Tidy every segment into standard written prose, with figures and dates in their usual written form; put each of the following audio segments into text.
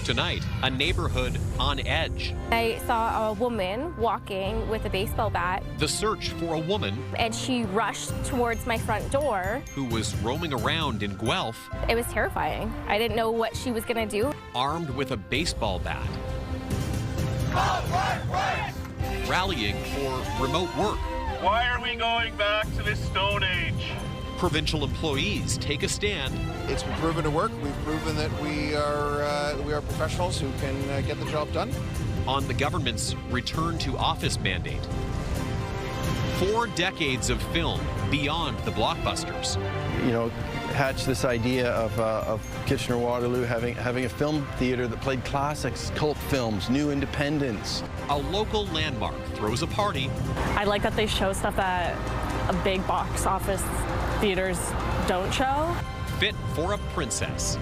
Tonight, a neighborhood on edge. I saw a woman walking with a baseball bat. The search for a woman. And she rushed towards my front door. Who was roaming around in Guelph. It was terrifying. I didn't know what she was going to do. Armed with a baseball bat. Rallying for remote work. Why are we going back to this stone age? Provincial employees take a stand. It's been proven to work. We've proven that we are professionals who can get the job done. On the government's return to office mandate. 4 decades of film beyond the blockbusters. You know, hatched this idea of Kitchener-Waterloo having a film theater that played classics, cult films, new independence. A local landmark throws a party. I like that they show stuff that a big box office theaters don't show. Fit for a princess.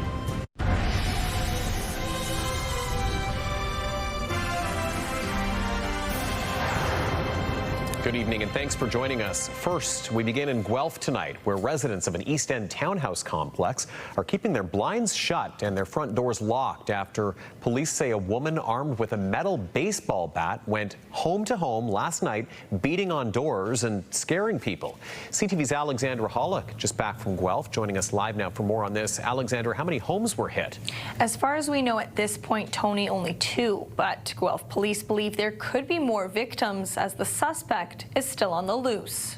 Good evening and thanks for joining us. First, we begin in Guelph tonight, where residents of an East End townhouse complex are keeping their blinds shut and their front doors locked after police say a woman armed with a metal baseball bat went home to home last night, beating on doors and scaring people. CTV's Alexandra Hollick, just back from Guelph, joining us live now for more on this. Alexandra, how many homes were hit? As far as we know at this point, Tony, only 2, but Guelph police believe there could be more victims as the suspect is still on the loose.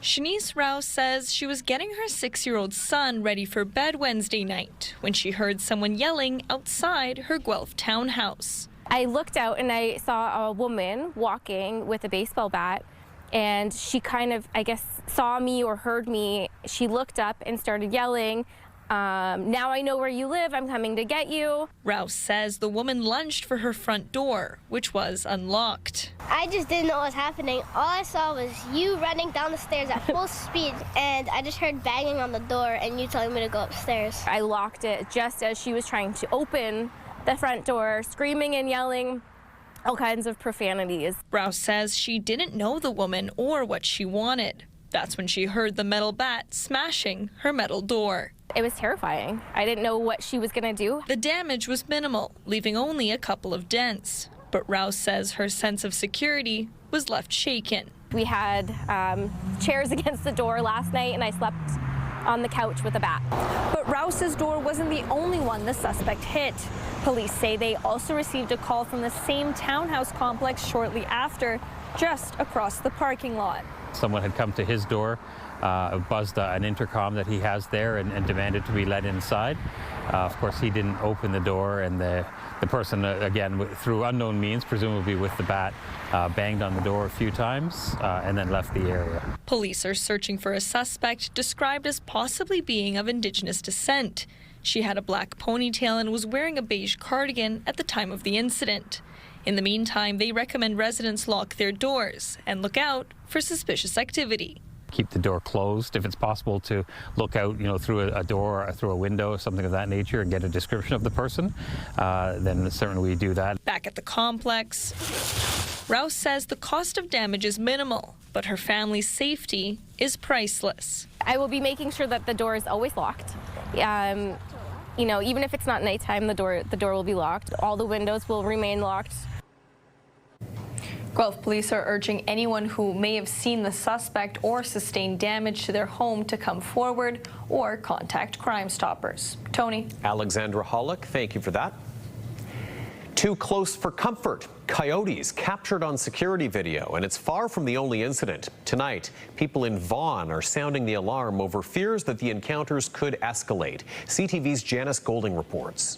Shanice Rouse says she was getting her 6-year-old son ready for bed Wednesday night when she heard someone yelling outside her Guelph townhouse. I looked out and I saw a woman walking with a baseball bat, and she kind of, I guess, saw me or heard me. She looked up and started yelling, "Now I know where you live, I'm coming to get you." Rouse says the woman lunged for her front door, which was unlocked. I just didn't know what was happening. All I saw was you running down the stairs at full speed, and I just heard banging on the door and you telling me to go upstairs. I locked it just as she was trying to open the front door, screaming and yelling all kinds of profanities. Rouse says she didn't know the woman or what she wanted. That's when she heard the metal bat smashing her metal door. It was terrifying. I didn't know what she was going to do. The damage was minimal, leaving only a couple of dents. But Rouse says her sense of security was left shaken. We had chairs against the door last night, and I slept on the couch with a bat. But Rouse's door wasn't the only one the suspect hit. Police say they also received a call from the same townhouse complex shortly after, just across the parking lot. Someone had come to his door, buzzed an intercom that he has there and demanded to be let inside. Of course, he didn't open the door, and the person, again, through unknown means, presumably with the bat, banged on the door a few times and then left the area. Police are searching for a suspect described as possibly being of Indigenous descent. She had a black ponytail and was wearing a beige cardigan at the time of the incident. In the meantime, they recommend residents lock their doors and look out for suspicious activity. Keep the door closed. If it's possible to look out, through a door or through a window, something of that nature, and get a description of the person, then certainly we do that. Back at the complex, Rouse says the cost of damage is minimal, but her family's safety is priceless. I will be making sure that the door is always locked. Even if it's not nighttime, the door will be locked. All the windows will remain locked. Guelph police are urging anyone who may have seen the suspect or sustained damage to their home to come forward or contact Crime Stoppers. Tony. Alexandra Hollick, thank you for that. Too close for comfort. Coyotes captured on security video, and it's far from the only incident. Tonight, people in Vaughan are sounding the alarm over fears that the encounters could escalate. CTV's Janice Golding reports.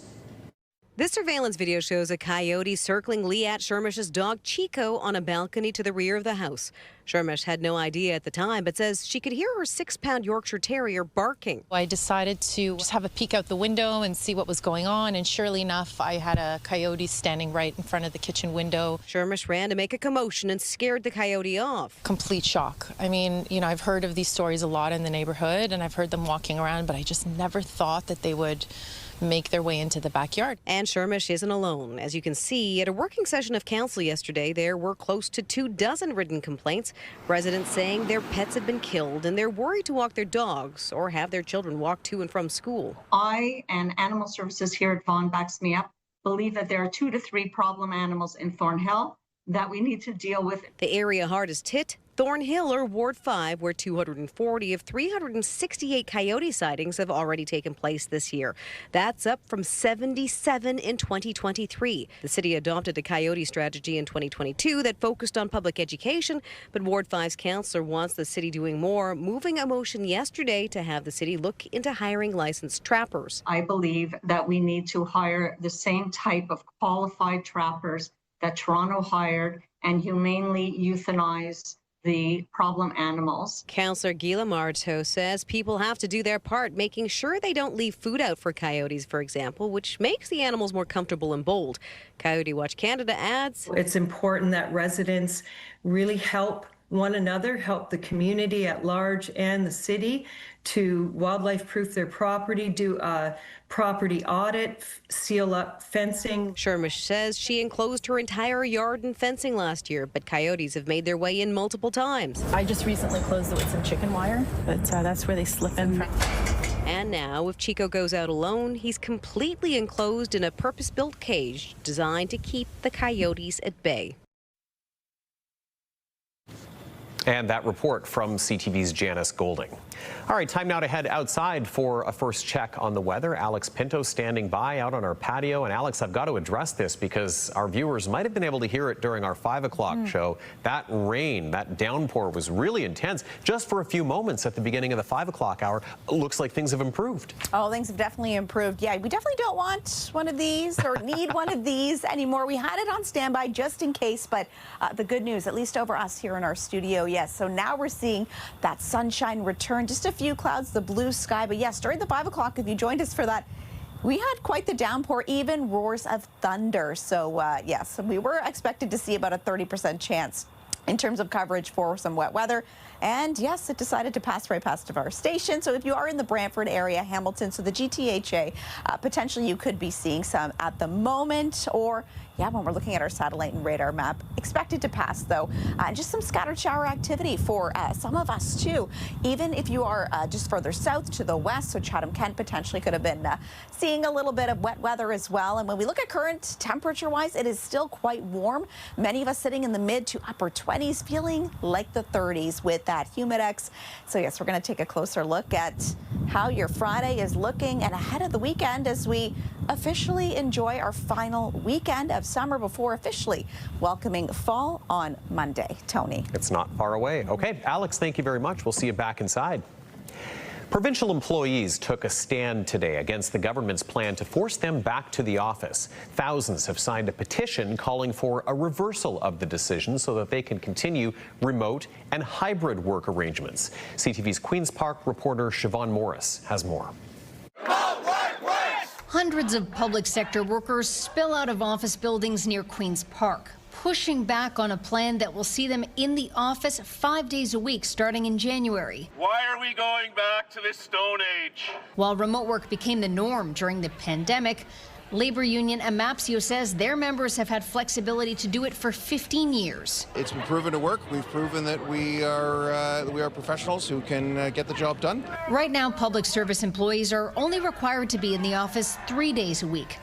This surveillance video shows a coyote circling Leanne Shermish's dog Chico on a balcony to the rear of the house. Shermish had no idea at the time, but says she could hear her 6-pound Yorkshire Terrier barking. I decided to just have a peek out the window and see what was going on, and surely enough, I had a coyote standing right in front of the kitchen window. Shermish ran to make a commotion and scared the coyote off. Complete shock. I mean, I've heard of these stories a lot in the neighborhood, and I've heard them walking around, but I just never thought that they would make their way into the backyard. And Shermish isn't alone. As you can see, at a working session of council yesterday, there were close to 24 written complaints. Residents saying their pets have been killed and they're worried to walk their dogs or have their children walk to and from school. I and Animal Services here at Vaughan backs me up, believe that there are 2 to 3 problem animals in Thornhill that we need to deal with. The area hardest hit, Thornhill or Ward 5, where 240 of 368 coyote sightings have already taken place this year. That's up from 77 in 2023. The city adopted a coyote strategy in 2022 that focused on public education, but Ward 5's councillor wants the city doing more, moving a motion yesterday to have the city look into hiring licensed trappers. I believe that we need to hire the same type of qualified trappers that Toronto hired and humanely euthanize the problem animals. Councillor Gila Marto says people have to do their part, making sure they don't leave food out for coyotes, for example, which makes the animals more comfortable and bold. Coyote Watch Canada adds, it's important that residents really help one another, help the community at large and the city to wildlife proof their property, do a property audit, seal up fencing. Shermish says she enclosed her entire yard in fencing last year, but coyotes have made their way in multiple times. I just recently closed it with some chicken wire, but that's where they slip in from. And now, if Chico goes out alone, he's completely enclosed in a purpose-built cage designed to keep the coyotes at bay. And that report from CTV's Janice Golding. All right, time now to head outside for a first check on the weather. Alex Pinto standing by out on our patio. And Alex, I've got to address this because our viewers might have been able to hear it during our 5 o'clock show. That rain, that downpour was really intense just for a few moments at the beginning of the 5 o'clock hour. Looks like things have improved. Oh, things have definitely improved. Yeah, we definitely don't want one of these or need one of these anymore. We had it on standby just in case, but the good news, at least over us here in our studio, yes. So now we're seeing that sunshine return. Just a few clouds, the blue sky. But yes, during the 5 o'clock, if you joined us for that, we had quite the downpour, even roars of thunder. So yes, we were expected to see about a 30% chance in terms of coverage for some wet weather. And yes, it decided to pass right past of our station. So if you are in the Brantford area, Hamilton, so the GTHA, potentially you could be seeing some at the moment, or yeah, when we're looking at our satellite and radar map, expected to pass though. Just some scattered shower activity for some of us too. Even if you are just further south to the west, so Chatham-Kent potentially could have been seeing a little bit of wet weather as well. And when we look at current temperature-wise, it is still quite warm. Many of us sitting in the mid to upper 20s, feeling like the 30s with that humidex. So yes, we're going to take a closer look at how your Friday is looking and ahead of the weekend as we officially enjoy our final weekend of summer before officially welcoming fall on Monday. Tony. It's not far away. Okay, Alex, thank you very much. We'll see you back inside. Provincial employees took a stand today against the government's plan to force them back to the office. Thousands have signed a petition calling for a reversal of the decision so that they can continue remote and hybrid work arrangements. CTV's Queen's Park reporter Siobhan Morris has more. Hundreds of public sector workers spill out of office buildings near Queen's Park, pushing back on a plan that will see them in the office 5 days a week starting in January. Why are we going back to this Stone Age? While remote work became the norm during the pandemic, labor union AMAPSIO says their members have had flexibility to do it for 15 years. It's been proven to work. We've proven that we are professionals who can get the job done. Right now, public service employees are only required to be in the office 3 days a week.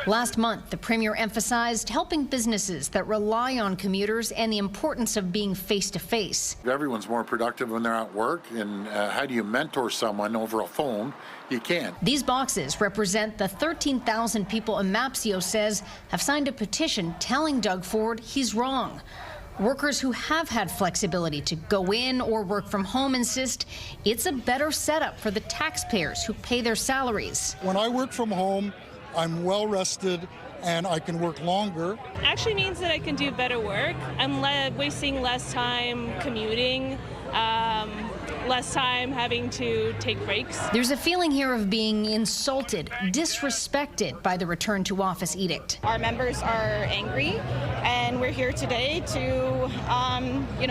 Last month, the Premier emphasized helping businesses that rely on commuters and the importance of being face-to-face. Everyone's more productive when they're at work, and how do you mentor someone over a phone? You can't. These boxes represent the 13,000 people AMAPSIO says have signed a petition telling Doug Ford he's wrong. Workers who have had flexibility to go in or work from home insist it's a better setup for the taxpayers who pay their salaries. When I work from home, I'm well rested and I can work longer. Actually means that I can do better work. I'm wasting less time commuting, less time having to take breaks. There's a feeling here of being insulted, disrespected by the return to office edict. Our members are angry and And we're here today to,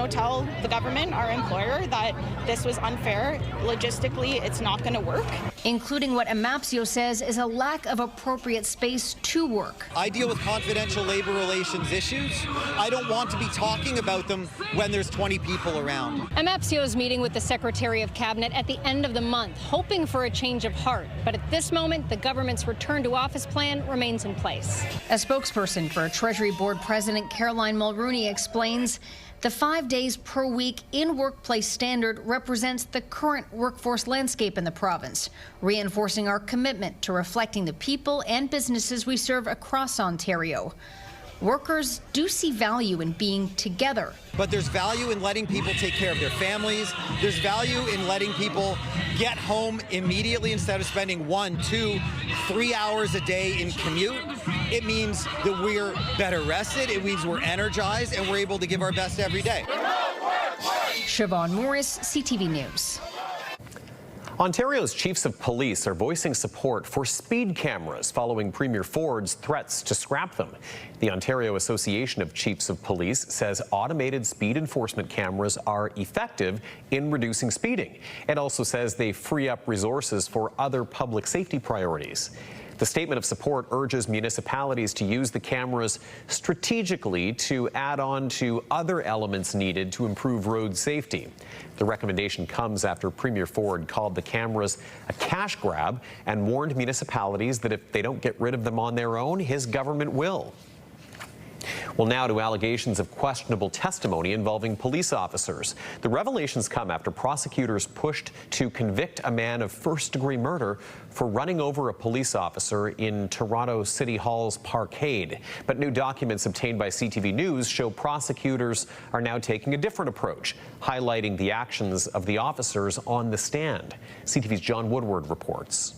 tell the government, our employer, that this was unfair. Logistically, it's not going to work. Including what Amapsio says is a lack of appropriate space to work. I deal with confidential labor relations issues. I don't want to be talking about them when there's 20 people around. Amapsio is meeting with the Secretary of Cabinet at the end of the month, hoping for a change of heart. But at this moment, the government's return to office plan remains in place. A spokesperson for Treasury Board President Caroline Mulrooney explains the 5 days per week in workplace standard represents the current workforce landscape in the province, reinforcing our commitment to reflecting the people and businesses we serve across Ontario. Workers do see value in being together. But there's value in letting people take care of their families. There's value in letting people get home immediately instead of spending 1, 2, 3 hours a day in commute. It means that we're better rested. It means we're energized and we're able to give our best every day. Siobhan Morris, CTV News. Ontario's chiefs of police are voicing support for speed cameras following Premier Ford's threats to scrap them. The Ontario Association of Chiefs of Police says automated speed enforcement cameras are effective in reducing speeding. It also says they free up resources for other public safety priorities. The statement of support urges municipalities to use the cameras strategically to add on to other elements needed to improve road safety. The recommendation comes after Premier Ford called the cameras a cash grab and warned municipalities that if they don't get rid of them on their own, his government will. Well, now to allegations of questionable testimony involving police officers. The revelations come after prosecutors pushed to convict a man of first-degree murder for running over a police officer in Toronto City Hall's Parkade. But new documents obtained by CTV News show prosecutors are now taking a different approach, highlighting the actions of the officers on the stand. CTV's John Woodward reports.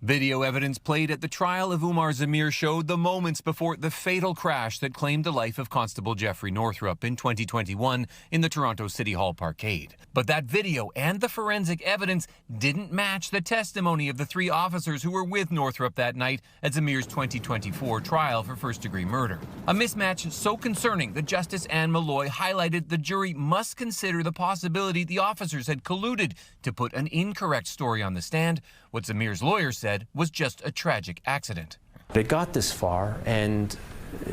Video evidence played at the trial of Umar Zamir showed the moments before the fatal crash that claimed the life of Constable Jeffrey Northrup in 2021 in the Toronto City Hall Parkade. But that video and the forensic evidence didn't match the testimony of the 3 officers who were with Northrup that night at Zamir's 2024 trial for first-degree murder. A mismatch so concerning that Justice Anne Malloy highlighted the jury must consider the possibility the officers had colluded to put an incorrect story on the stand, what Zamir's lawyer said was just a tragic accident. They got this far, and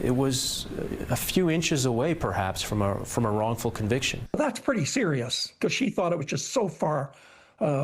it was a few inches away, perhaps, from a wrongful conviction. That's pretty serious, because she thought it was just so far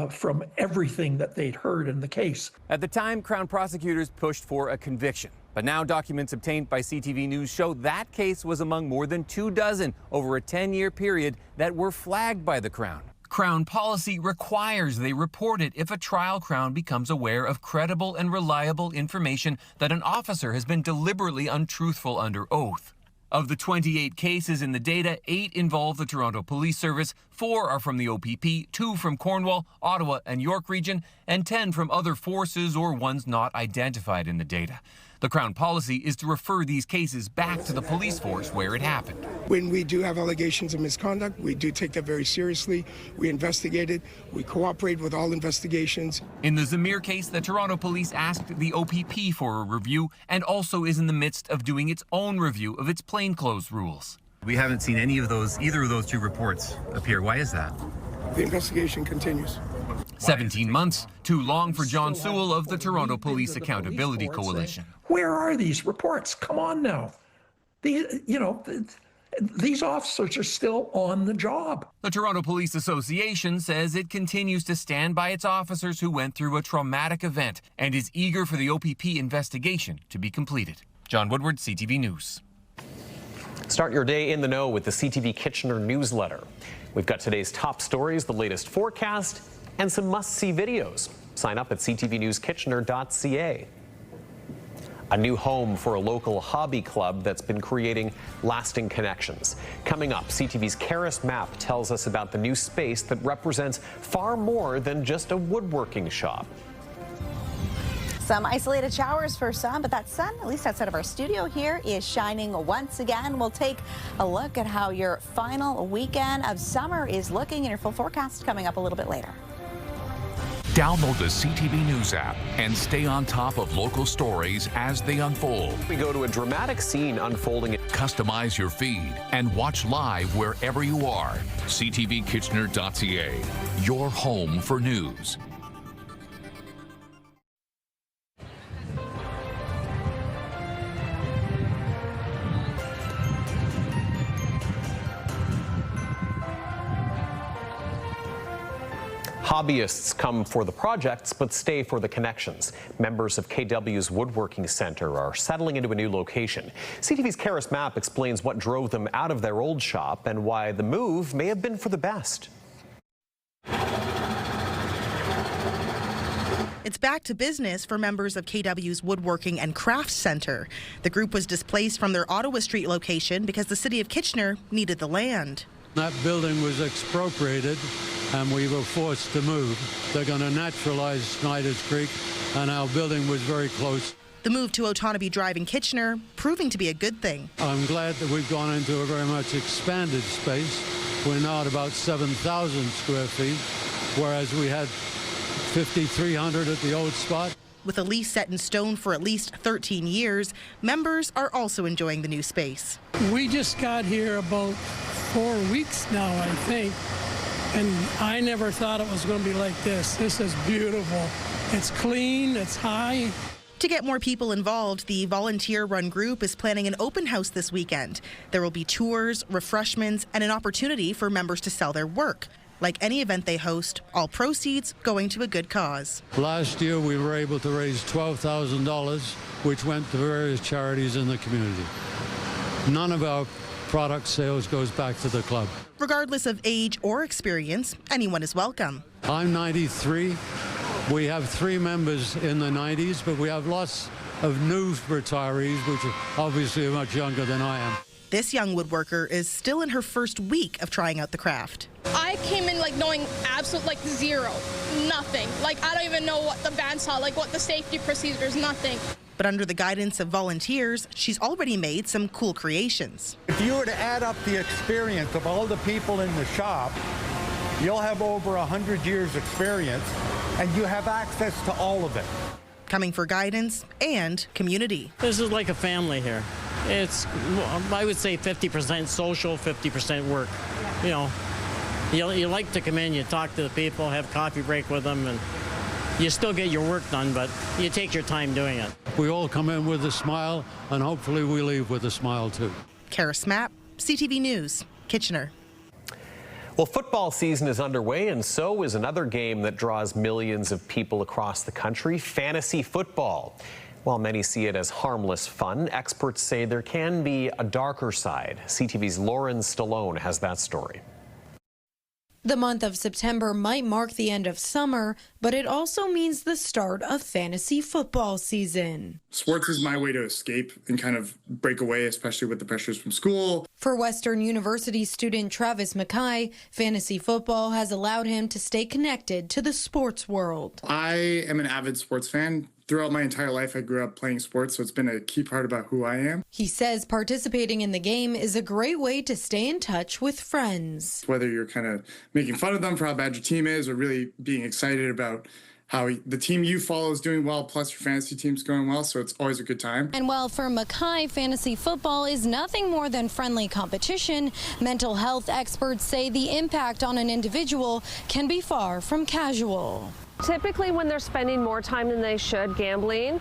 from everything that they'd heard in the case. At the time, Crown prosecutors pushed for a conviction. But now documents obtained by CTV News show that case was among more than 24 over a 10-year period that were flagged by the Crown. Crown policy requires they report it if a trial Crown becomes aware of credible and reliable information that an officer has been deliberately untruthful under oath. Of the 28 cases in the data, 8 involve the Toronto Police Service, 4 are from the OPP, 2 from Cornwall, Ottawa, and York region, and 10 from other forces or ones not identified in the data. The Crown policy is to refer these cases back to the police force where it happened. When we do have allegations of misconduct, we do take that very seriously. We investigate it. We cooperate with all investigations. In the Zamir case, the Toronto Police asked the OPP for a review and also is in the midst of doing its own review of its plainclothes rules. We haven't seen either of those 2 reports appear. Why is that? The investigation continues. 17 months, too long for John Sewell of the Toronto Police Accountability Coalition. Where are these reports? Come on now. These officers are still on the job. The Toronto Police Association says it continues to stand by its officers who went through a traumatic event and is eager for the OPP investigation to be completed. John Woodward, CTV News. Start your day in the know with the CTV Kitchener newsletter. We've got today's top stories, the latest forecast, and some must-see videos. Sign up at ctvnewskitchener.ca. A new home for a local hobby club that's been creating lasting connections. Coming up, CTV's Karis Map tells us about the new space that represents far more than just a woodworking shop. Some isolated showers for some, but that sun, at least outside of our studio here, is shining once again. We'll take a look at how your final weekend of summer is looking in your full forecast coming up a little bit later. Download the CTV News app and stay on top of local stories as they unfold. We go to a dramatic scene unfolding. Customize your feed and watch live wherever you are. CTVKitchener.ca, your home for news. Hobbyists come for the projects, but stay for the connections. Members of KW's Woodworking Center are settling into a new location. CTV's Karis Mapp explains what drove them out of their old shop and why the move may have been for the best. It's back to business for members of KW's Woodworking and Crafts Center. The group was displaced from their Ottawa Street location because the city of Kitchener needed the land. That building was expropriated and we were forced to move. They're going to naturalize Snyder's Creek, and our building was very close. The move to Autonomy Drive in Kitchener proving to be a good thing. I'm glad that we've gone into a very much expanded space. We're now at about 7,000 square feet, whereas we had 5,300 at the old spot. With a lease set in stone for at least 13 years, members are also enjoying the new space. We just got here about 4 weeks now, I think, and I never thought it was going to be like this. This is beautiful. It's clean, it's high. To get more people involved, the volunteer-run group is planning an open house this weekend. There will be tours, refreshments, and an opportunity for members to sell their work. Like any event they host, all proceeds going to a good cause. Last year, we were able to raise $12,000, which went to various charities in the community. None of our product sales goes back to the club. Regardless of age or experience, anyone is welcome. I'm 93. We have 3 members in the 90s, but we have lots of new retirees, which are obviously much younger than I am. This young woodworker is still in her first week of trying out the craft. I came in knowing absolute zero, nothing. I don't even know what the bandsaw, what the safety procedures, nothing. But under the guidance of volunteers, she's already made some cool creations. If you were to add up the experience of all the people in the shop, you'll have over 100 years experience, and you have access to all of it. Coming for guidance and community. This is like a family here. It's, I would say 50% social, 50% work. You like to come in, you talk to the people, have coffee break with them, and you still get your work done, but you take your time doing it. We all come in with a smile, and hopefully we leave with a smile too. Karis Mapp, CTV News, Kitchener. Well, football season is underway, and so is another game that draws millions of people across the country, fantasy football. While many see it as harmless fun, experts say there can be a darker side. CTV's Lauren Stallone has that story. The month of September might mark the end of summer, but it also means the start of fantasy football season. Sports is my way to escape and kind of break away, especially with the pressures from school. For Western University student Travis Mackay, fantasy football has allowed him to stay connected to the sports world. I am an avid sports fan. Throughout my entire life, I grew up playing sports, so it's been a key part about who I am. He says participating in the game is a great way to stay in touch with friends. Whether you're kind of making fun of them for how bad your team is or really being excited about how the team you follow is doing well, plus your fantasy team's going well, so it's always a good time. And while for Mackay, fantasy football is nothing more than friendly competition, mental health experts say the impact on an individual can be far from casual. Typically, when they're spending more time than they should gambling,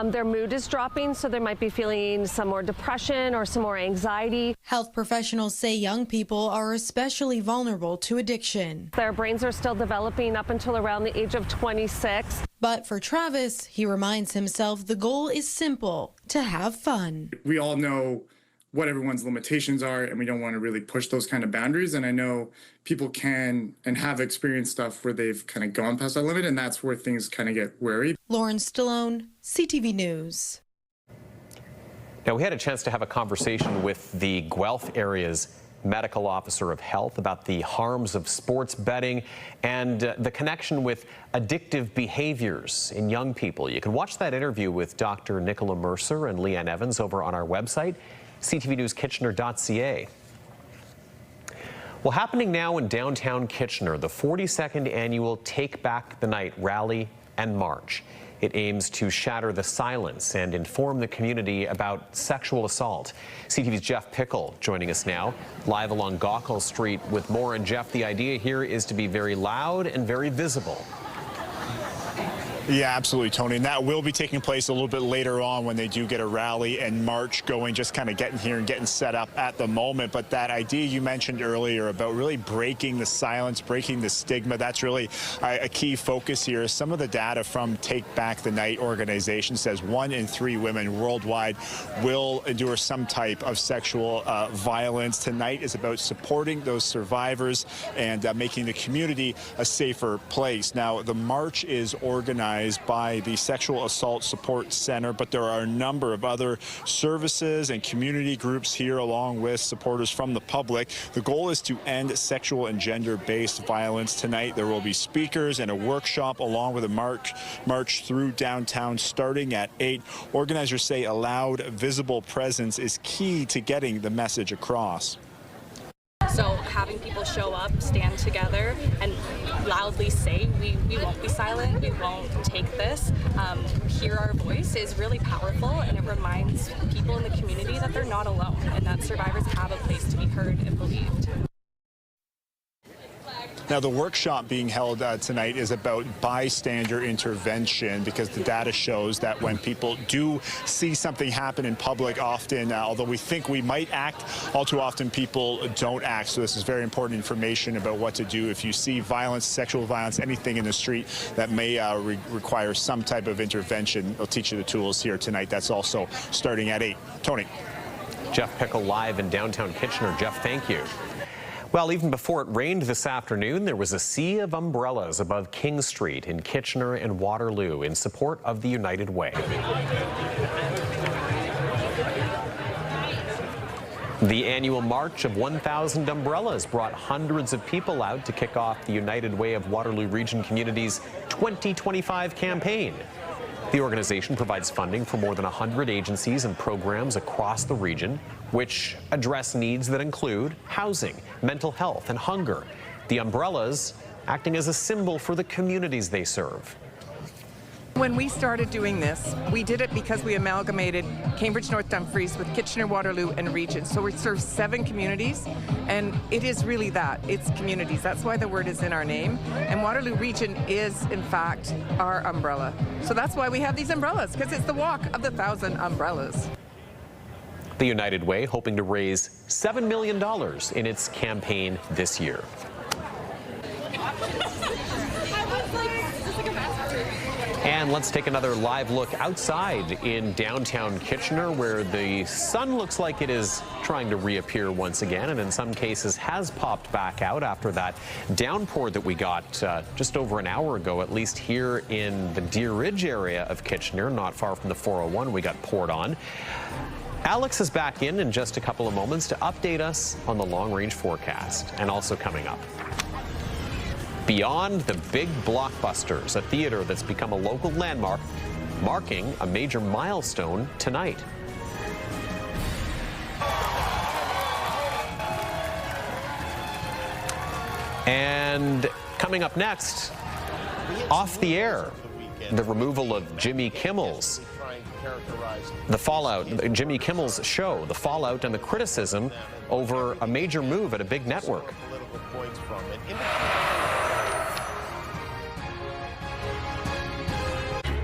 their mood is dropping, so they might be feeling some more depression or some more anxiety. Health professionals say young people are especially vulnerable to addiction. Their brains are still developing up until around the age of 26. But for Travis, he reminds himself the goal is simple, to have fun. We all know what everyone's limitations are, and we don't want to really push those kind of boundaries. And I know people can and have experienced stuff where they've kind of gone past that limit, and that's where things kind of get wary. Lauren Stallone, CTV News. Now, we had a chance to have a conversation with the Guelph area's medical officer of health about the harms of sports betting and the connection with addictive behaviors in young people. You can watch that interview with Dr. Nicola Mercer and Leanne Evans over on our website, ctvnewskitchener.ca. Well, happening now in downtown Kitchener, the 42nd annual Take Back the Night rally and march. It aims to shatter the silence and inform the community about sexual assault. CTV's Jeff Pickle joining us now, live along Gaukel Street with more. And Jeff, the idea here is to be very loud and very visible. Yeah, absolutely, Tony. And that will be taking place a little bit later on when they do get a rally and march going, just kind of getting here and getting set up at the moment. But that idea you mentioned earlier about really breaking the silence, breaking the stigma, that's really a key focus here. Some of the data from Take Back the Night organization says 1 in 3 women worldwide will endure some type of sexual violence. Tonight is about supporting those survivors and making the community a safer place. Now, the march is organized by the Sexual Assault Support Center, but there are a number of other services and community groups here, along with supporters from the public. The goal is to end sexual and gender-based violence. Tonight there will be speakers and a workshop along with a march through downtown starting at 8. Organizers say a loud, visible presence is key to getting the message across. So having people show up, stand together, and loudly say, we won't be silent, we won't take this, hear our voice is really powerful, and it reminds people in the community that they're not alone and that survivors have a place to be heard and believed. Now, the workshop being held tonight is about bystander intervention, because the data shows that when people do see something happen in public, often, although we think we might act, all too often people don't act. So this is very important information about what to do if you see violence, sexual violence, anything in the street that may require some type of intervention. They'll teach you the tools here tonight. That's also starting at 8. Tony. Jeff Pickle live in downtown Kitchener. Jeff, thank you. Well, even before it rained this afternoon, there was a sea of umbrellas above King Street in Kitchener and Waterloo in support of the United Way. The annual March of 1,000 Umbrellas brought hundreds of people out to kick off the United Way of Waterloo Region Community's 2025 campaign. The organization provides funding for more than 100 agencies and programs across the region, which address needs that include housing, mental health, and hunger. The umbrellas acting as a symbol for the communities they serve. When we started doing this, we did it because we amalgamated Cambridge North Dumfries with Kitchener, Waterloo, and Region. So we serve 7 communities, and it is really that. It's communities. That's why the word is in our name. And Waterloo Region is, in fact, our umbrella. So that's why we have these umbrellas, because it's the walk of the 1,000 umbrellas. The United Way hoping to raise $7 million in its campaign this year. And let's take another live look outside in downtown Kitchener, where the sun looks like it is trying to reappear once again, and in some cases has popped back out after that downpour that we got just over an hour ago, at least here in the Deer Ridge area of Kitchener, not far from the 401. We got poured on. Alex is back in just a couple of moments to update us on the long-range forecast. And also coming up, beyond the big blockbusters, a theater that's become a local landmark, marking a major milestone tonight. And coming up next, off the air, the removal of Jimmy Kimmel's, the fallout, Jimmy Kimmel's show, the fallout and the criticism over a major move at a big network.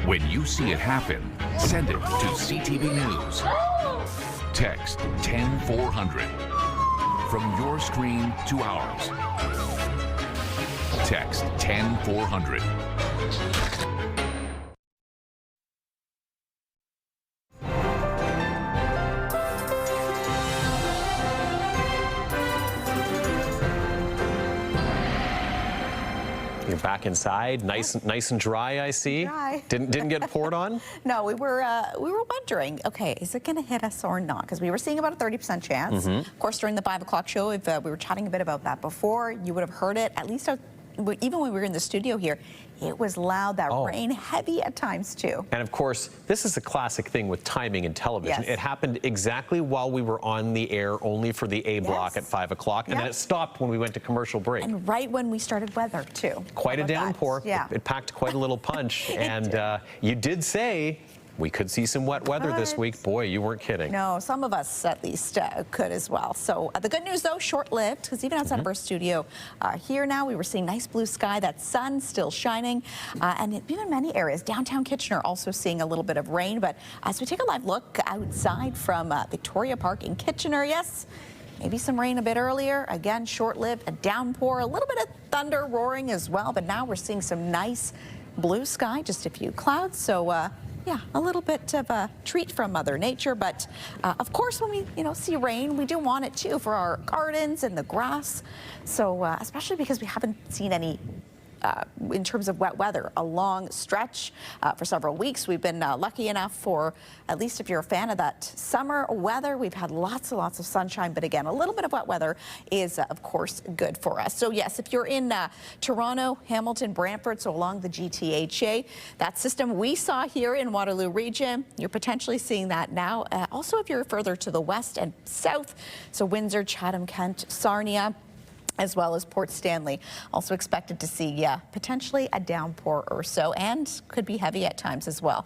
When you see it happen, send it to CTV News. Text 10400. From your screen to ours. Text 10400. You're back inside, nice and dry, I see. Dry. Didn't get poured on? No, we were wondering, okay, is it going to hit us or not? Because we were seeing about a 30% chance. Of course, during the 5 o'clock show, if we were chatting a bit about that before, you would have heard it, at least even when we were in the studio here, it was loud. That rain heavy at times too. And of course, this is a classic thing with timing in television. Yes. It happened exactly while we were on the air, only for the A block at 5 o'clock, and then it stopped when we went to commercial break. And right when we started weather too. Quite a downpour. Yeah. It packed quite a little punch. And you did say we could see some wet weather this week. Boy, you weren't kidding. No, some of us at least could as well. So the good news, though, short-lived, because even outside of our studio here now, we were seeing nice blue sky, that sun still shining, and even many areas. Downtown Kitchener also seeing a little bit of rain. But as we take a live look outside from Victoria Park in Kitchener, yes, maybe some rain a bit earlier. Again, short-lived, a downpour, a little bit of thunder roaring as well. But now we're seeing some nice blue sky, just a few clouds. So, yeah, a little bit of a treat from Mother Nature, but of course when we see rain, we do want it too for our gardens and the grass. So especially because we haven't seen any in terms of wet weather, a long stretch for several weeks. We've been lucky enough for, at least if you're a fan of that summer weather, we've had lots and lots of sunshine, but again, a little bit of wet weather is of course good for us. So yes, if you're in Toronto, Hamilton, Brantford, so along the GTHA, that system we saw here in Waterloo region, you're potentially seeing that now. Also, if you're further to the west and south, so Windsor, Chatham, Kent, Sarnia, as well as Port Stanley. Also expected to see potentially a downpour or so, and could be heavy at times as well.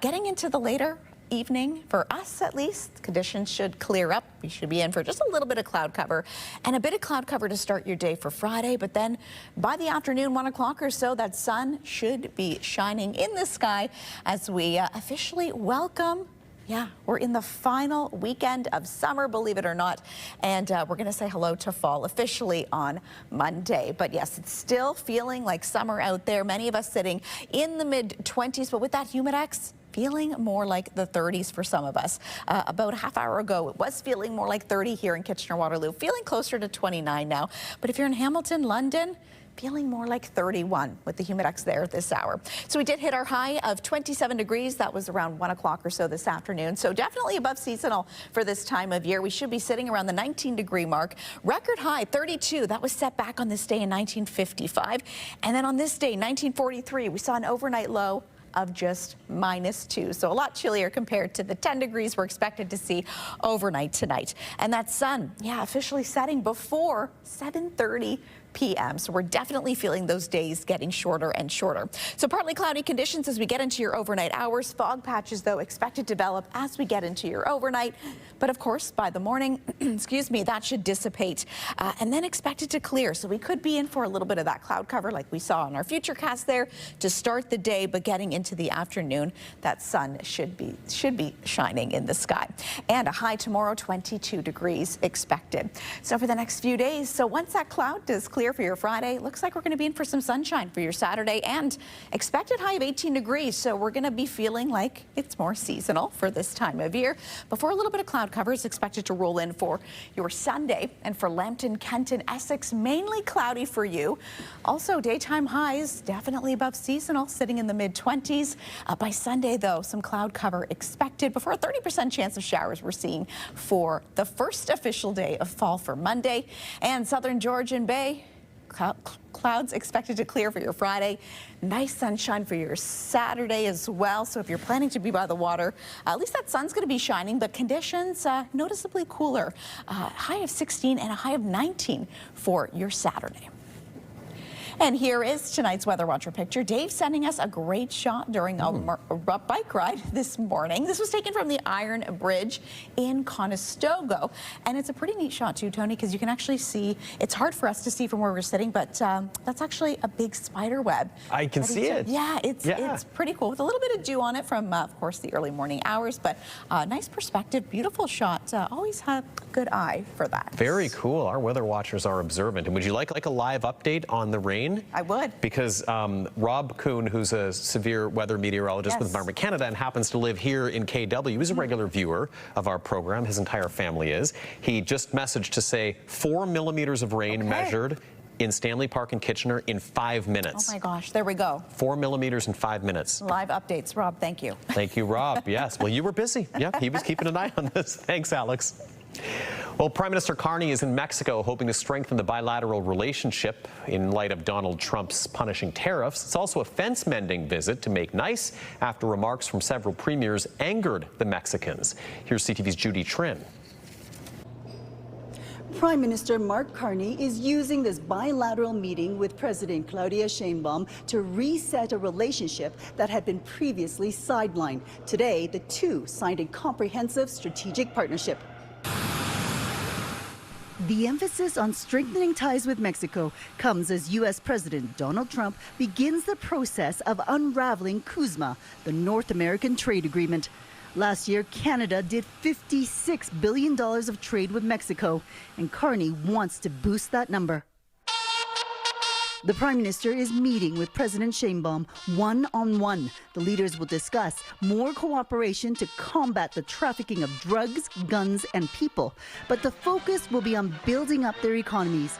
Getting into the later evening, for us at least, conditions should clear up. We should be in for just a little bit of cloud cover, and a bit of cloud cover to start your day for Friday. But then by the afternoon, 1 o'clock or so, that sun should be shining in the sky as we officially welcome. Yeah, we're in the final weekend of summer, believe it or not, and we're going to say hello to fall officially on Monday. But yes, it's still feeling like summer out there. Many of us sitting in the mid-20s, but with that humidex, feeling more like the 30s for some of us. About a half hour ago, it was feeling more like 30 here in Kitchener-Waterloo, feeling closer to 29 now. But if you're in Hamilton, London, feeling more like 31 with the humidex there this hour. So we did hit our high of 27 degrees. That was around 1 o'clock or so this afternoon. So definitely above seasonal for this time of year. We should be sitting around the 19-degree mark. Record high 32. That was set back on this day in 1955. And then on this day, 1943, we saw an overnight low of just -2. So a lot chillier compared to the 10 degrees we're expected to see overnight tonight. And that sun, officially setting before 7:30 p.m. So we're definitely feeling those days getting shorter and shorter. So partly cloudy conditions as we get into your overnight hours. Fog patches, though, expected to develop as we get into your overnight. But of course, by the morning, excuse me, that should dissipate and then expected to clear. So we could be in for a little bit of that cloud cover like we saw on our futurecast there to start the day. But getting into the afternoon, that sun should be shining in the sky. And a high tomorrow, 22 degrees expected. So for the next few days, so once that cloud does clear for your Friday, looks like we're going to be in for some sunshine for your Saturday, and expected high of 18 degrees. So we're going to be feeling like it's more seasonal for this time of year. Before a little bit of cloud cover is expected to roll in for your Sunday, and for Lambton, Kenton, Essex, mainly cloudy for you. Also daytime highs definitely above seasonal, sitting in the mid-20s. By Sunday, though, some cloud cover expected before a 30% chance of showers we're seeing for the first official day of fall for Monday. And southern Georgian Bay, clouds expected to clear for your Friday. Nice sunshine for your Saturday as well. So if you're planning to be by the water, at least that sun's going to be shining, but conditions noticeably cooler. High of 16 and a high of 19 for your Saturday. And here is tonight's Weather Watcher picture. Dave sending us a great shot during a bike ride this morning. This was taken from the Iron Bridge in Conestoga. And it's a pretty neat shot too, Tony, because you can actually see, it's hard for us to see from where we're sitting, but that's actually a big spider web. I can see it. Yeah, it's pretty cool with a little bit of dew on it from, of course, the early morning hours, but nice perspective, beautiful shot. Always have a good eye for that. Very cool. Our weather watchers are observant. And would you like a live update on the rain? I would. Because Rob Kuhn, who's a severe weather meteorologist with Environment Canada and happens to live here in KW, is a regular viewer of our program. His entire family is. He just messaged to say 4 millimeters of rain measured in Stanley Park in Kitchener in 5 minutes. Oh my gosh, there we go. 4 millimeters in 5 minutes. Live updates, Rob, thank you. Thank you, Rob. Yes, well, you were busy. Yeah, he was keeping an eye on this. Thanks, Alex. Well, Prime Minister Carney is in Mexico hoping to strengthen the bilateral relationship in light of Donald Trump's punishing tariffs. It's also a fence-mending visit to make nice after remarks from several premiers angered the Mexicans. Here's CTV's Judy Trin. Prime Minister Mark Carney is using this bilateral meeting with President Claudia Sheinbaum to reset a relationship that had been previously sidelined. Today, the two signed a comprehensive strategic partnership. The emphasis on strengthening ties with Mexico comes as U.S. President Donald Trump begins the process of unraveling CUSMA, the North American Trade Agreement. Last year, Canada did $56 billion of trade with Mexico, and Carney wants to boost that number. The Prime Minister is meeting with President Sheinbaum one-on-one. The leaders will discuss more cooperation to combat the trafficking of drugs, guns, and people. But the focus will be on building up their economies.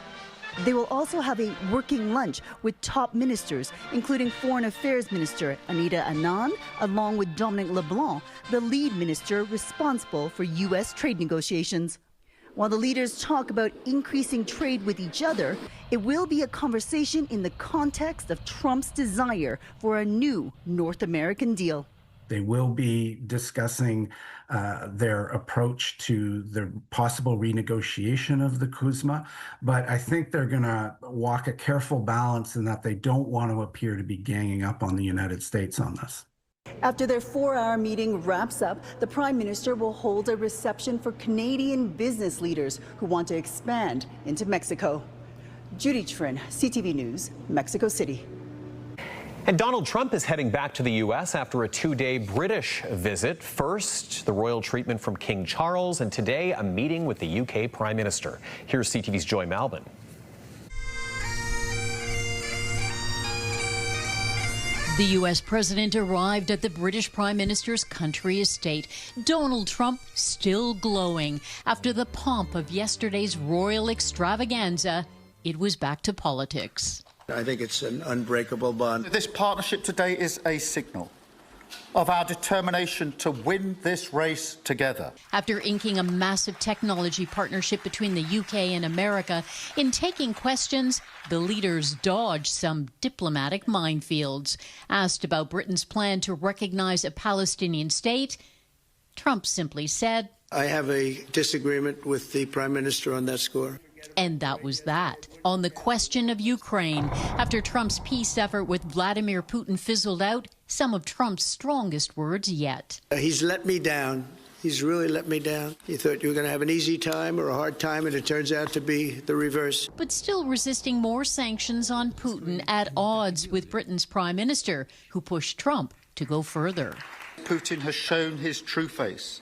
They will also have a working lunch with top ministers, including Foreign Affairs Minister Anita Anand, along with Dominic LeBlanc, the lead minister responsible for U.S. trade negotiations. While the leaders talk about increasing trade with each other, it will be a conversation in the context of Trump's desire for a new North American deal. They will be discussing their approach to the possible renegotiation of the CUSMA, but I think they're going to walk a careful balance in that they don't want to appear to be ganging up on the United States on this. After their 4-hour meeting wraps up, the Prime Minister will hold a reception for Canadian business leaders who want to expand into Mexico. Judy Trin, CTV News, Mexico City. And Donald Trump is heading back to the U.S. after a 2-day British visit. First, the royal treatment from King Charles, and today a meeting with the U.K. Prime Minister. Here's CTV's Joy Malvin. The U.S. president arrived at the British Prime Minister's country estate. Donald Trump still glowing. After the pomp of yesterday's royal extravaganza, it was back to politics. I think it's an unbreakable bond. This partnership today is a signal of our determination to win this race together. After inking a massive technology partnership between the UK and America, in taking questions, the leaders dodged some diplomatic minefields. Asked about Britain's plan to recognize a Palestinian state, Trump simply said, I have a disagreement with the Prime Minister on that score. And that was that. On the question of Ukraine, after Trump's peace effort with Vladimir Putin fizzled out, some of Trump's strongest words yet. He's let me down. He's really let me down. You thought you were going to have an easy time or a hard time, and it turns out to be the reverse. But still resisting more sanctions on Putin, at odds with Britain's Prime Minister, who pushed Trump to go further. Putin has shown his true face,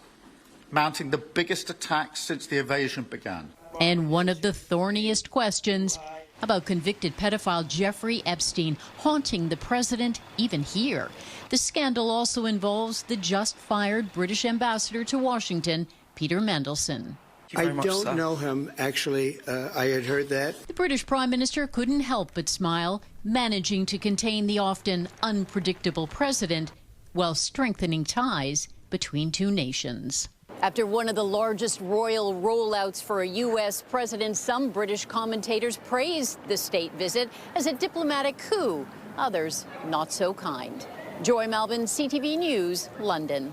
mounting the biggest attacks since the invasion began. And one of the thorniest questions about convicted pedophile Jeffrey Epstein haunting the president even here. The scandal also involves the just-fired British ambassador to Washington, Peter Mandelson. I don't know him, actually. I had heard that. The British Prime Minister couldn't help but smile, managing to contain the often unpredictable president while strengthening ties between two nations. After one of the largest royal rollouts for a U.S. president, some British commentators praised the state visit as a diplomatic coup. Others not so kind. Joy Malvin, CTV News, London.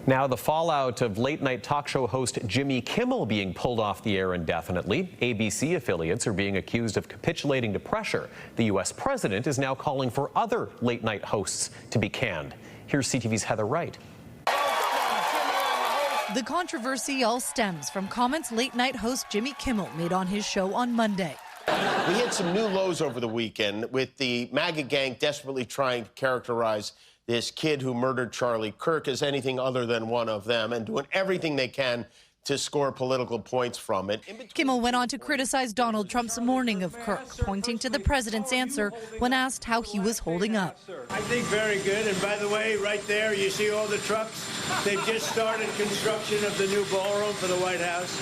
Now, the fallout of late-night talk show host Jimmy Kimmel being pulled off the air indefinitely. ABC affiliates are being accused of capitulating to pressure. The U.S. president is now calling for other late-night hosts to be canned. Here's CTV's Heather Wright. The controversy all stems from comments late-night host Jimmy Kimmel made on his show on Monday. We hit some new lows over the weekend with the MAGA gang desperately trying to characterize this kid who murdered Charlie Kirk as anything other than one of them and doing everything they can to score political points from it. Kimmel went on to criticize Donald Trump's mourning of Kirk, pointing to the president's answer when asked how he was holding up. I think very good. And by the way, right there, you see all the trucks? They've just started construction of the new ballroom for the White House.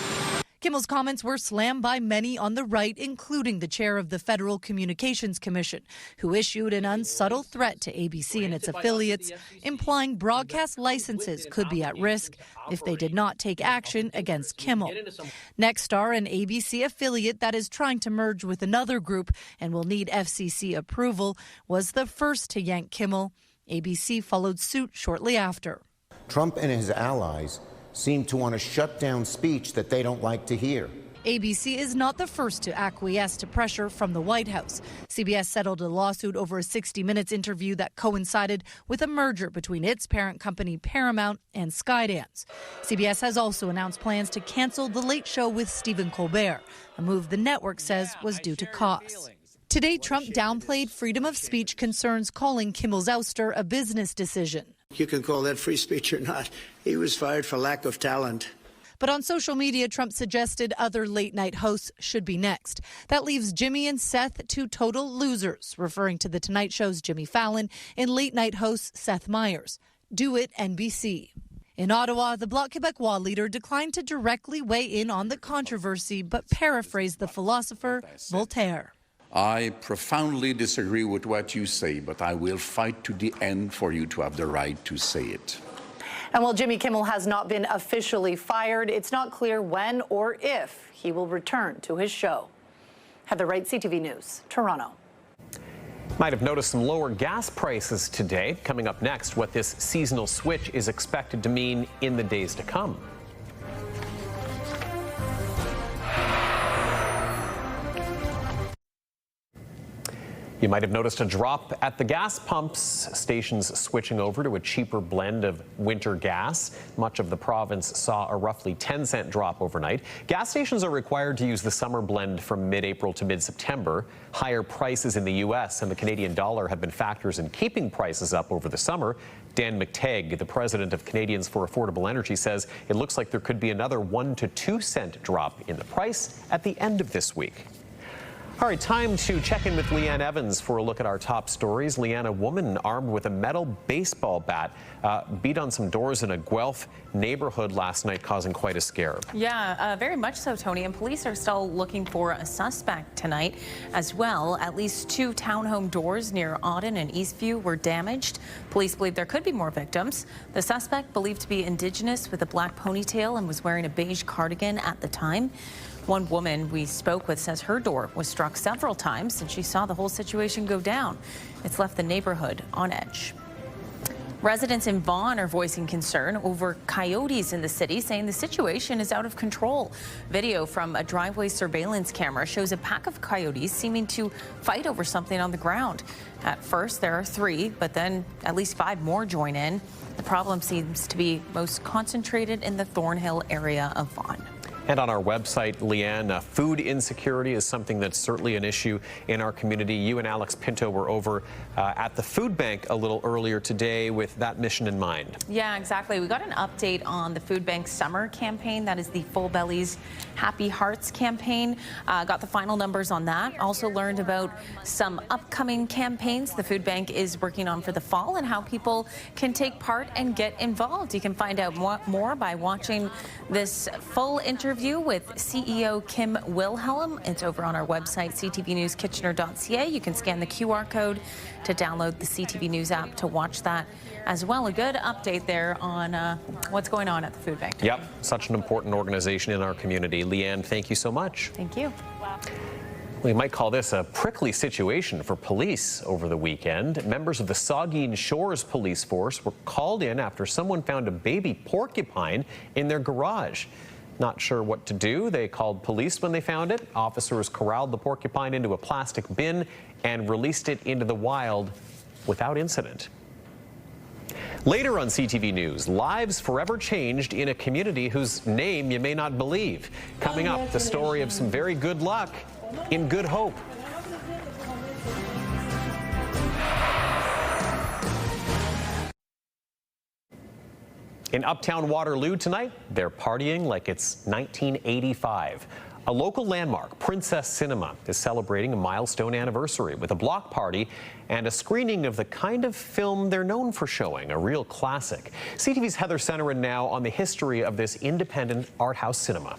Kimmel's comments were slammed by many on the right, including the chair of the Federal Communications Commission, who issued an unsubtle threat to ABC and its affiliates, implying broadcast licenses could be at risk if they did not take action against Kimmel. Nexstar, an ABC affiliate that is trying to merge with another group and will need FCC approval, was the first to yank Kimmel. ABC followed suit shortly after. Trump and his allies seem to want to shut down speech that they don't like to hear. ABC is not the first to acquiesce to pressure from the White House. CBS settled a lawsuit over a 60 Minutes interview that coincided with a merger between its parent company Paramount and Skydance. CBS has also announced plans to cancel The Late Show with Stephen Colbert, a move the network says was due to costs. Today, Trump downplayed freedom of speech concerns, calling Kimmel's ouster a business decision. You can call that free speech or not. He was fired for lack of talent. But on social media, Trump suggested other late-night hosts should be next. That leaves Jimmy and Seth two total losers, referring to The Tonight Show's Jimmy Fallon and late-night host Seth Meyers. Do it, NBC. In Ottawa, the Bloc Québécois leader declined to directly weigh in on the controversy, but paraphrased the philosopher Voltaire. I profoundly disagree with what you say, but I will fight to the end for you to have the right to say it. And while Jimmy Kimmel has not been officially fired, it's not clear when or if he will return to his show. Heather Wright, CTV News, Toronto. Might have noticed some lower gas prices today. Coming up next, what this seasonal switch is expected to mean in the days to come. You might have noticed a drop at the gas pumps, stations switching over to a cheaper blend of winter gas. Much of the province saw a roughly 10-cent drop overnight. Gas stations are required to use the summer blend from mid-April to mid-September. Higher prices in the U.S. and the Canadian dollar have been factors in keeping prices up over the summer. Dan McTagg, the president of Canadians for Affordable Energy, says it looks like there could be another 1 to 2 cent drop in the price at the end of this week. All right, time to check in with Leanne Evans for a look at our top stories. Leanne, a woman armed with a metal baseball bat beat on some doors in a Guelph neighborhood last night, causing quite a scare. Yeah, very much so, Tony. And police are still looking for a suspect tonight as well. At least 2 townhome doors near Auden and Eastview were damaged. Police believe there could be more victims. The suspect, believed to be Indigenous with a black ponytail and was wearing a beige cardigan at the time. One woman we spoke with says her door was struck several times and she saw the whole situation go down. It's left the neighborhood on edge. Residents in Vaughan are voicing concern over coyotes in the city, saying the situation is out of control. Video from a driveway surveillance camera shows a pack of coyotes seeming to fight over something on the ground. At first, there are 3, but then at least 5 more join in. The problem seems to be most concentrated in the Thornhill area of Vaughan. And on our website, Leanne, food insecurity is something that's certainly an issue in our community. You and Alex Pinto were over at the food bank a little earlier today with that mission in mind. Yeah, exactly. We got an update on the food bank summer campaign. That is the Full Bellies Happy Hearts campaign. Got the final numbers on that. Also learned about some upcoming campaigns the food bank is working on for the fall and how people can take part and get involved. You can find out more by watching this full interview with CEO Kim Wilhelm. It's over on our website, ctvnewskitchener.ca. You can scan the QR code to download the CTV News app to watch that as well. A good update there on what's going on at the food bank. Yep, such an important organization in our community. Leanne, thank you so much. Thank you. We might call this a prickly situation for police over the weekend. Members of the Saugeen Shores police force were called in after someone found a baby porcupine in their garage. Not sure what to do, they called police when they found it. Officers corralled the porcupine into a plastic bin and released it into the wild without incident. Later on CTV News, lives forever changed in a community whose name you may not believe. Coming up, the story of some very good luck in Good Hope. In Uptown Waterloo tonight, they're partying like it's 1985. A local landmark, Princess Cinema, is celebrating a milestone anniversary with a block party and a screening of the kind of film they're known for showing, a real classic. CTV's Heather Centerin now on the history of this independent art house cinema.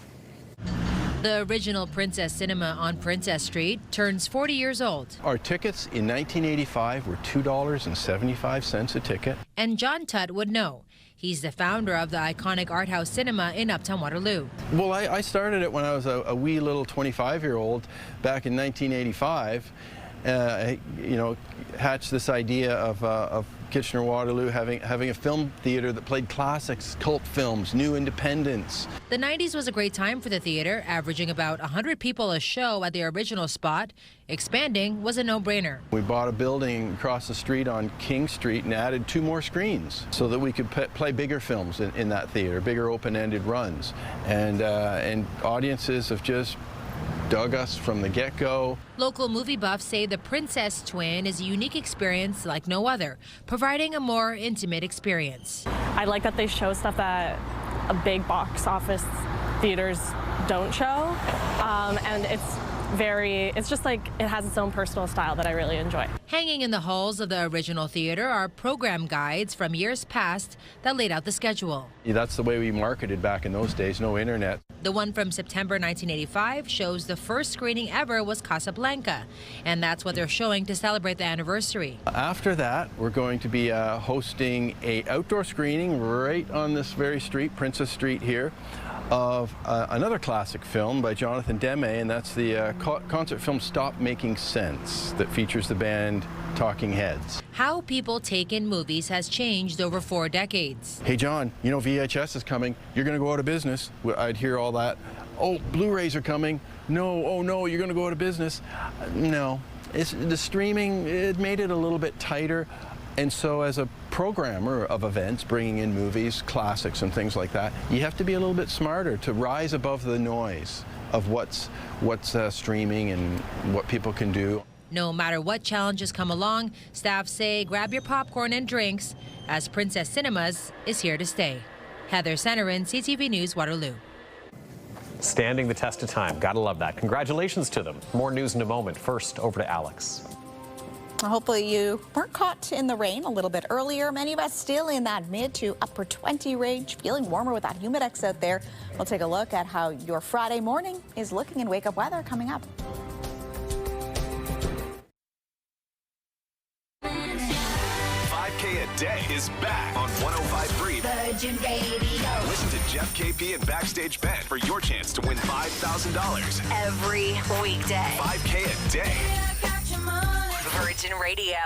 The original Princess Cinema on Princess Street turns 40 years old. Our tickets in 1985 were $2.75 a ticket. And John Tutt would know. He's the founder of the iconic art house cinema in Uptown Waterloo. Well, I started it when I was a wee little 25-year-old back in 1985. You know, hatched this idea of Kitchener-Waterloo having a film theater that played classics, cult films, new independents. The 90s was a great time for the theater, averaging about 100 people a show at the original spot. Expanding was a no-brainer. We bought a building across the street on King Street and added 2 more screens so that we could play bigger films in that theater, bigger open-ended runs. And audiences have just dug us from the get-go. Local movie buffs say the Princess Twin is a unique experience like no other, providing a more intimate experience. I like that they show stuff that a big box office theaters don't show, and it's just like it has its own personal style that I really enjoy. Hanging in the halls of the original theater are program guides from years past that laid out the schedule. That's the way we marketed back in those days, no internet. The one from September 1985 shows the first screening ever was Casablanca, and that's what they're showing to celebrate the anniversary. After that, we're going to be hosting an outdoor screening right on this very street, Princess Street here, of another classic film by Jonathan Demme, and that's the concert film Stop Making Sense that features the band Talking Heads. How people take in movies has changed over 4 decades. Hey John, you know VHS is coming. You're going to go out of business. I'd hear all that. Oh, Blu-rays are coming. No, oh no, you're going to go out of business. No, the streaming, it made it a little bit tighter. And so as a programmer of events, bringing in movies, classics and things like that, you have to be a little bit smarter to rise above the noise of what's streaming and what people can do. No matter what challenges come along, staff say grab your popcorn and drinks as Princess Cinemas is here to stay. Heather Centerin, CTV News, Waterloo. Standing the test of time. Gotta love that. Congratulations to them. More news in a moment. First, over to Alex. Hopefully you weren't caught in the rain a little bit earlier. Many of us still in that mid to upper 20 range, feeling warmer with that humidex out there. We'll take a look at how your Friday morning is looking in Wake Up Weather coming up. A Day is back on 105.3 Virgin Radio. Listen to Jeff, KP, and Backstage Ben for your chance to win $5,000 every weekday. 5K a day. Virgin Radio.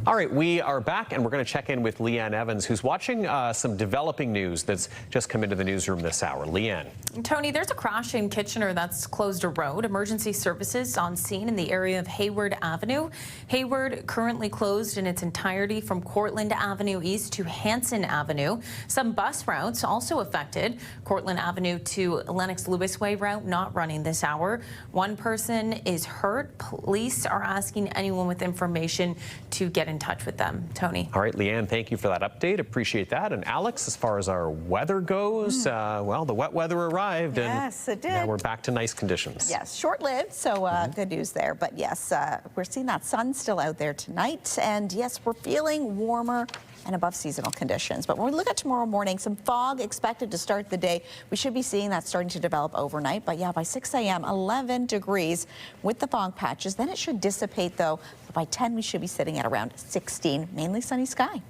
All right, we are back, and we're going to check in with Leanne Evans, who's watching some developing news that's just come into the newsroom this hour. Leanne. Tony, there's a crash in Kitchener that's closed a road. Emergency services on scene in the area of Hayward Avenue. Hayward currently closed in its entirety from Cortland Avenue East to Hanson Avenue. Some bus routes also affected. Cortland Avenue to Lennox Lewis Way route not running this hour. One person is hurt. Police are asking anyone with information to get in touch with them. Tony. All right, Leanne, thank you for that update. Appreciate that. And Alex, as far as our weather goes, well, the wet weather arrived. Yes, and it did. Now we're back to nice conditions. Yes, short-lived, so good news there. But yes, we're seeing that sun still out there tonight. And yes, we're feeling warmer and above seasonal conditions. But when we look at tomorrow morning, some fog expected to start the day. We should be seeing that starting to develop overnight. But yeah, by 6 a.m., 11 degrees with the fog patches. Then it should dissipate, though. By 10, we should be sitting at around 16, mainly sunny sky.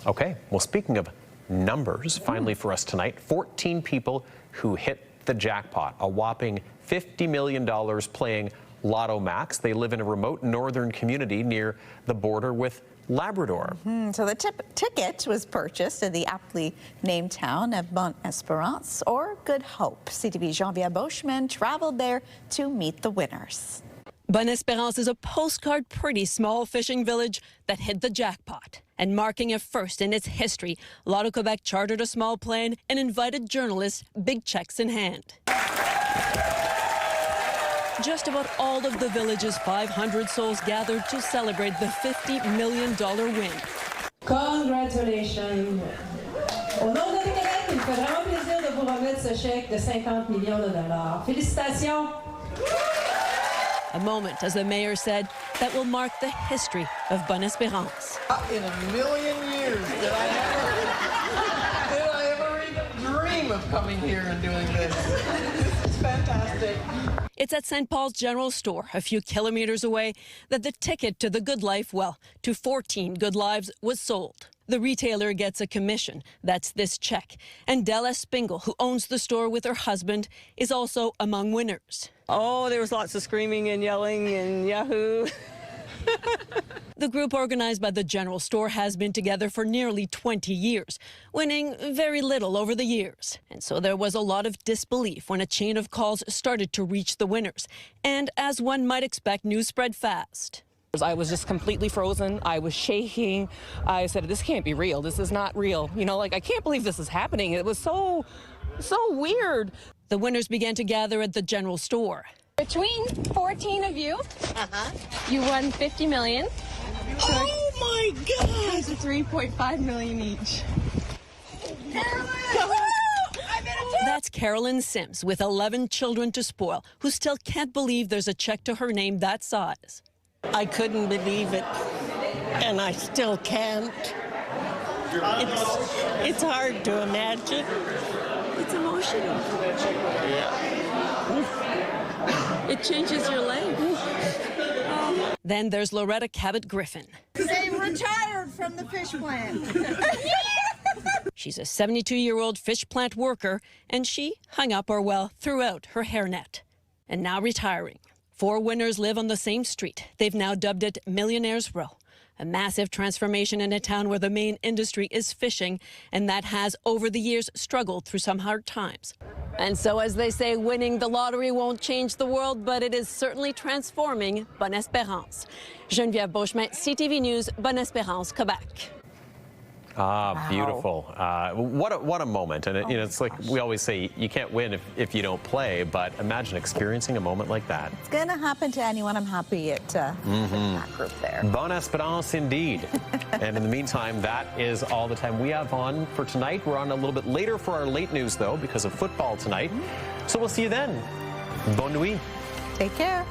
Okay, well, speaking of numbers, finally for us tonight, 14 people who hit the jackpot, a whopping $50 million playing Lotto Max. They live in a remote northern community near the border with Labrador. So the ticket was purchased in the aptly named town of Bonne Espérance, or Good Hope. CTV's Jean-Pierre Boschman traveled there to meet the winners. Bonne Espérance is a postcard pretty small fishing village that hit the jackpot. And marking a first in its history, Lotto Quebec chartered a small plane and invited journalists, big checks in hand. Just about all of the village's 500 souls gathered to celebrate the $50 million win. Congratulations. Au nom de Québec, il me fait vraiment plaisir de vous remettre ce chèque de $50 millions. Félicitations. A moment, as the mayor said, that will mark the history of Bonne Espérance. In a million years did I ever even dream dream of coming here and doing this. It's fantastic. It's at St. Paul's General Store, a few kilometers away, that the ticket to the good life, well, to 14 good lives, was sold. The retailer gets a commission. That's this check. And Della Spingle, who owns the store with her husband, is also among winners. Oh, there was lots of screaming and yelling and yahoo. The group organized by the General Store has been together for nearly 20 years, winning very little over the years. And so there was a lot of disbelief when a chain of calls started to reach the winners. And as one might expect, news spread fast. I was just completely frozen. I was shaking. I said, this can't be real. This is not real. You know, like, I can't believe this is happening. It was so weird. The winners began to gather at the General Store. Between 14 of you, you won $50 million. Oh my God! To 3.5 million each. That's Carolyn Sims with 11 children to spoil, who still can't believe there's a check to her name that size. I couldn't believe it, and I still can't. It's hard to imagine. It's emotional. It changes your life. Then there's Loretta Cabot-Griffin. They retired from the fish plant. She's a 72-year-old fish plant worker, and she hung up, or well, threw out her hairnet. And now retiring. 4 winners live on the same street. They've now dubbed it Millionaire's Row, a massive transformation in a town where the main industry is fishing, and that has, over the years, struggled through some hard times. And so, as they say, winning the lottery won't change the world, but it is certainly transforming Bonne Espérance. Geneviève Beauchemin, CTV News, Bonne Espérance, Quebec. Ah, beautiful. What a moment. And it's like we always say, you can't win if you don't play, but imagine experiencing a moment like that. It's going to happen to anyone. I'm happy it that group there. Bonne Espérance indeed. And in the meantime, that is all the time we have on for tonight. We're on a little bit later for our late news, though, because of football tonight. So we'll see you then. Bonne nuit. Take care.